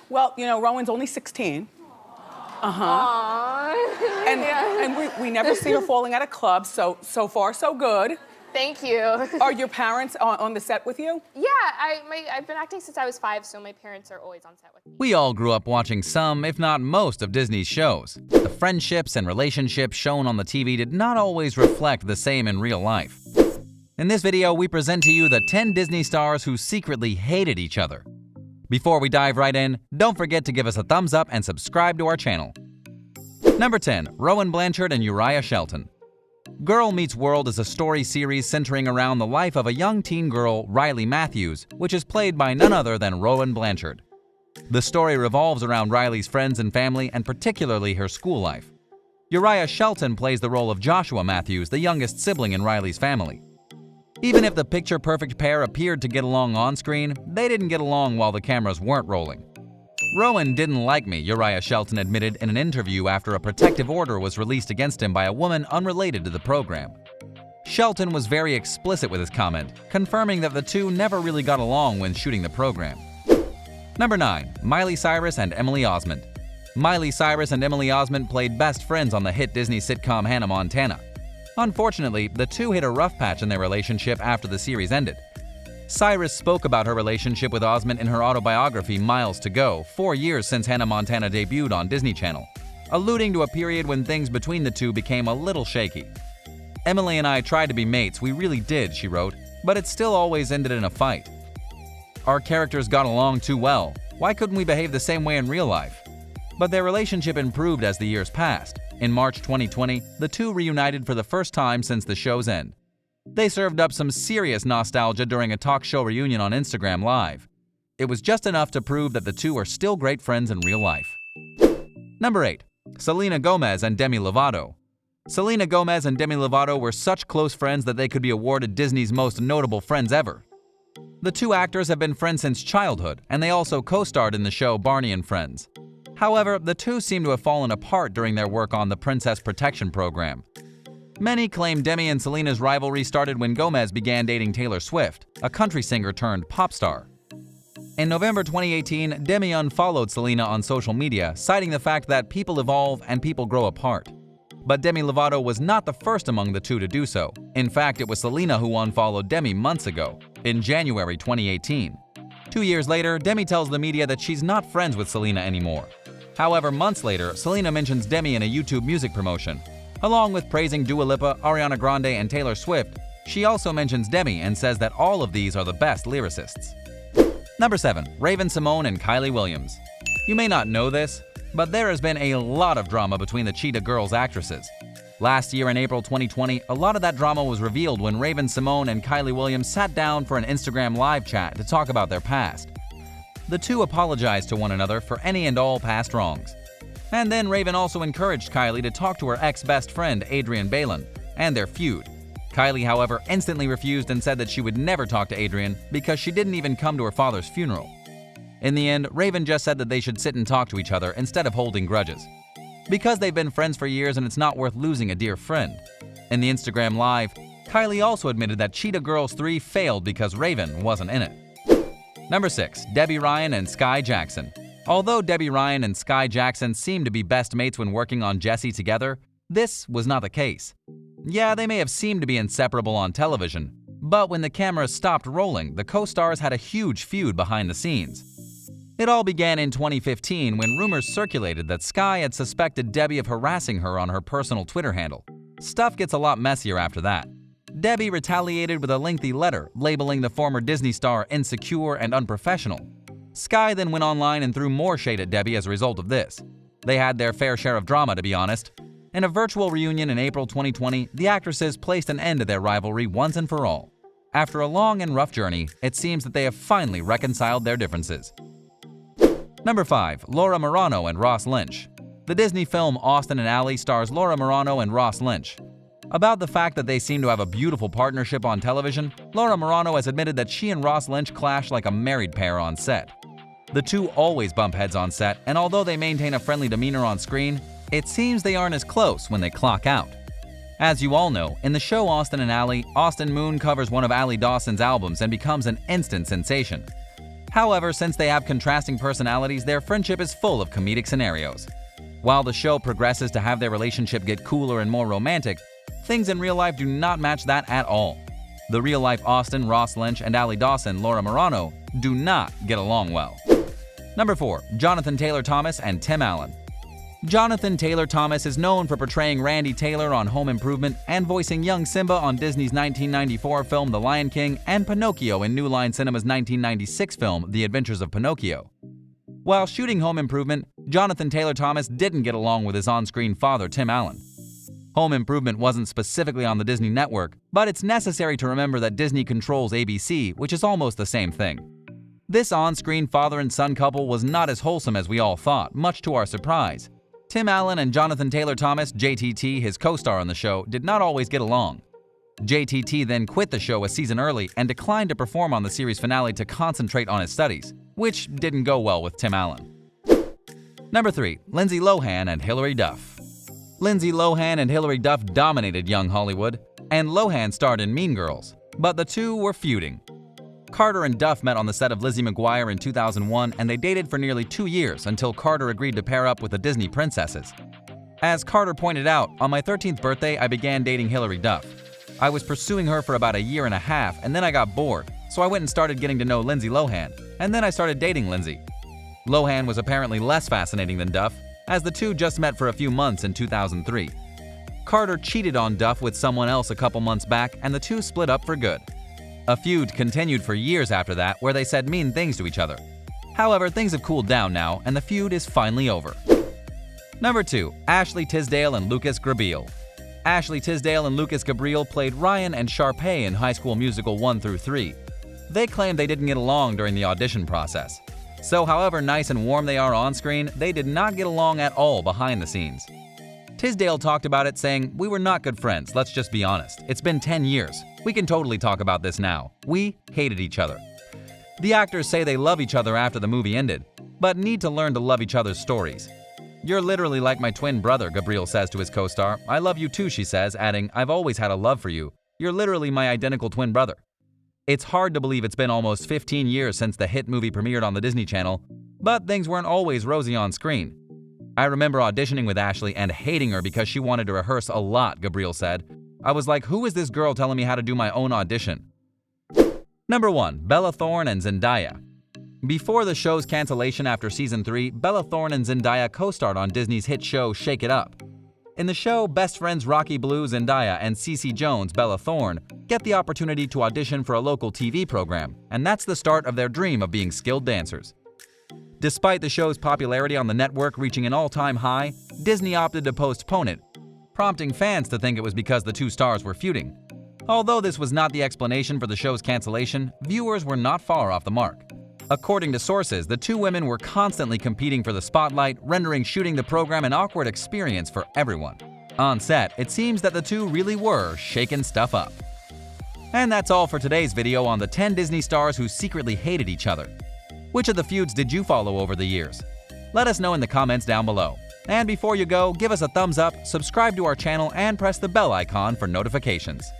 Well, you know, Rowan's only 16. Aww. And we never see her falling out of clubs, so far so good. Thank you. Are your parents on the set with you? Yeah, I've been acting since I was 5, so my parents are always on set with me. We all grew up watching some, if not most, of Disney's shows. The friendships and relationships shown on the TV did not always reflect the same in real life. In this video, we present to you the 10 Disney stars who secretly hated each other. Before we dive right in, don't forget to give us a thumbs up and subscribe to our channel. Number 10. Rowan Blanchard and Uriah Shelton. Girl Meets World is a story series centering around the life of a young teen girl, Riley Matthews, which is played by none other than Rowan Blanchard. The story revolves around Riley's friends and family, and particularly her school life. Uriah Shelton plays the role of Joshua Matthews, the youngest sibling in Riley's family. Even if the picture-perfect pair appeared to get along on-screen, they didn't get along while the cameras weren't rolling. Rowan didn't like me, Uriah Shelton admitted in an interview after a protective order was released against him by a woman unrelated to the program. Shelton was very explicit with his comment, confirming that the two never really got along when shooting the program. Number 9. Miley Cyrus and Emily Osment. Miley Cyrus and Emily Osment played best friends on the hit Disney sitcom Hannah Montana. Unfortunately, the two hit a rough patch in their relationship after the series ended. Cyrus spoke about her relationship with Osment in her autobiography Miles to Go, 4 years since Hannah Montana debuted on Disney Channel, alluding to a period when things between the two became a little shaky. "Emily and I tried to be mates, we really did," she wrote, "but it still always ended in a fight. Our characters got along too well. Why couldn't we behave the same way in real life?" But their relationship improved as the years passed. In March 2020, the two reunited for the first time since the show's end. They served up some serious nostalgia during a talk show reunion on Instagram Live. It was just enough to prove that the two are still great friends in real life. Number 8. Selena Gomez and Demi Lovato. Selena Gomez and Demi Lovato were such close friends that they could be awarded Disney's most notable friends ever. The two actors have been friends since childhood, and they also co-starred in the show Barney and Friends. However, the two seem to have fallen apart during their work on the Princess Protection Program. Many claim Demi and Selena's rivalry started when Gomez began dating Taylor Swift, a country singer turned pop star. In November 2018, Demi unfollowed Selena on social media, citing the fact that people evolve and people grow apart. But Demi Lovato was not the first among the two to do so. In fact, it was Selena who unfollowed Demi months ago, in January 2018. 2 years later, Demi tells the media that she's not friends with Selena anymore. However, months later, Selena mentions Demi in a YouTube music promotion. Along with praising Dua Lipa, Ariana Grande, and Taylor Swift, she also mentions Demi and says that all of these are the best lyricists. Number 7. Raven-Symoné and Kylie Williams. You may not know this, but there has been a lot of drama between the Cheetah Girls actresses. Last year in April 2020, a lot of that drama was revealed when Raven-Symoné and Kylie Williams sat down for an Instagram live chat to talk about their past. The two apologized to one another for any and all past wrongs. And then Raven also encouraged Kylie to talk to her ex-best friend Adrienne Bailon and their feud. Kylie, however, instantly refused and said that she would never talk to Adrienne because she didn't even come to her father's funeral. In the end, Raven just said that they should sit and talk to each other instead of holding grudges. Because they've been friends for years and it's not worth losing a dear friend. In the Instagram Live, Kylie also admitted that Cheetah Girls 3 failed because Raven wasn't in it. Number 6. Debbie Ryan and Sky Jackson. Although Debbie Ryan and Sky Jackson seemed to be best mates when working on Jessie together, this was not the case. Yeah, they may have seemed to be inseparable on television, but when the cameras stopped rolling, the co-stars had a huge feud behind the scenes. It all began in 2015 when rumors circulated that Sky had suspected Debbie of harassing her on her personal Twitter handle. Stuff gets a lot messier after that. Debbie retaliated with a lengthy letter labeling the former Disney star insecure and unprofessional. Sky then went online and threw more shade at Debbie as a result of this. They had their fair share of drama, to be honest. In a virtual reunion in April 2020, the actresses placed an end to their rivalry once and for all. After a long and rough journey, it seems that they have finally reconciled their differences. Number 5. Laura Marano and Ross Lynch. The Disney film Austin and Ally stars Laura Marano and Ross Lynch. About the fact that they seem to have a beautiful partnership on television, Laura Marano has admitted that she and Ross Lynch clash like a married pair on set. The two always bump heads on set, and although they maintain a friendly demeanor on screen, it seems they aren't as close when they clock out. As you all know, in the show Austin and Ally, Austin Moon covers one of Ally Dawson's albums and becomes an instant sensation. However, since they have contrasting personalities, their friendship is full of comedic scenarios. While the show progresses to have their relationship get cooler and more romantic, things in real life do not match that at all. The real-life Austin, Ross Lynch, and Allie Dawson, Laura Marano, do not get along well. Number 4. Jonathan Taylor Thomas and Tim Allen. Jonathan Taylor Thomas is known for portraying Randy Taylor on Home Improvement and voicing young Simba on Disney's 1994 film The Lion King and Pinocchio in New Line Cinema's 1996 film The Adventures of Pinocchio. While shooting Home Improvement, Jonathan Taylor Thomas didn't get along with his on-screen father, Tim Allen. Home Improvement wasn't specifically on the Disney network, but it's necessary to remember that Disney controls ABC, which is almost the same thing. This on-screen father and son couple was not as wholesome as we all thought, much to our surprise. Tim Allen and Jonathan Taylor Thomas, JTT, his co-star on the show, did not always get along. JTT then quit the show a season early and declined to perform on the series finale to concentrate on his studies, which didn't go well with Tim Allen. Number 3. Lindsay Lohan and Hilary Duff. Lindsay Lohan and Hilary Duff dominated young Hollywood, and Lohan starred in Mean Girls, but the two were feuding. Carter and Duff met on the set of Lizzie McGuire in 2001, and they dated for nearly 2 years until Carter agreed to pair up with the Disney princesses. As Carter pointed out, on my 13th birthday, I began dating Hilary Duff. I was pursuing her for about a year and a half, and then I got bored, so I went and started getting to know Lindsay Lohan, and then I started dating Lindsay. Lohan was apparently less fascinating than Duff, as the two just met for a few months in 2003. Carter cheated on Duff with someone else a couple months back, and the two split up for good. A feud continued for years after that, where they said mean things to each other. However, things have cooled down now, and the feud is finally over. Number 2. Ashley Tisdale and Lucas Grabeel. Ashley Tisdale and Lucas Grabeel played Ryan and Sharpay in High School Musical 1 through 3. They claimed they didn't get along during the audition process. So however nice and warm they are on screen, they did not get along at all behind the scenes. Tisdale talked about it saying, "We were not good friends, let's just be honest. It's been 10 years. We can totally talk about this now. We hated each other." The actors say they love each other after the movie ended, but need to learn to love each other's stories. "You're literally like my twin brother," Gabriel says to his co-star. "I love you too," she says, adding, "I've always had a love for you. You're literally my identical twin brother." It's hard to believe it's been almost 15 years since the hit movie premiered on the Disney Channel, but things weren't always rosy on screen. "I remember auditioning with Ashley and hating her because she wanted to rehearse a lot," Gabriel said. "I was like, who is this girl telling me how to do my own audition?" Number 1. Bella Thorne and Zendaya. Before the show's cancellation after Season 3, Bella Thorne and Zendaya co-starred on Disney's hit show Shake It Up. In the show, best friends Rocky Blue, Zendaya, and Cece Jones, Bella Thorne, get the opportunity to audition for a local TV program, and that's the start of their dream of being skilled dancers. Despite the show's popularity on the network reaching an all-time high, Disney opted to postpone it, prompting fans to think it was because the two stars were feuding. Although this was not the explanation for the show's cancellation, viewers were not far off the mark. According to sources, the two women were constantly competing for the spotlight, rendering shooting the program an awkward experience for everyone. On set, it seems that the two really were shaking stuff up. And that's all for today's video on the 10 Disney stars who secretly hated each other. Which of the feuds did you follow over the years? Let us know in the comments down below. And before you go, give us a thumbs up, subscribe to our channel, and press the bell icon for notifications.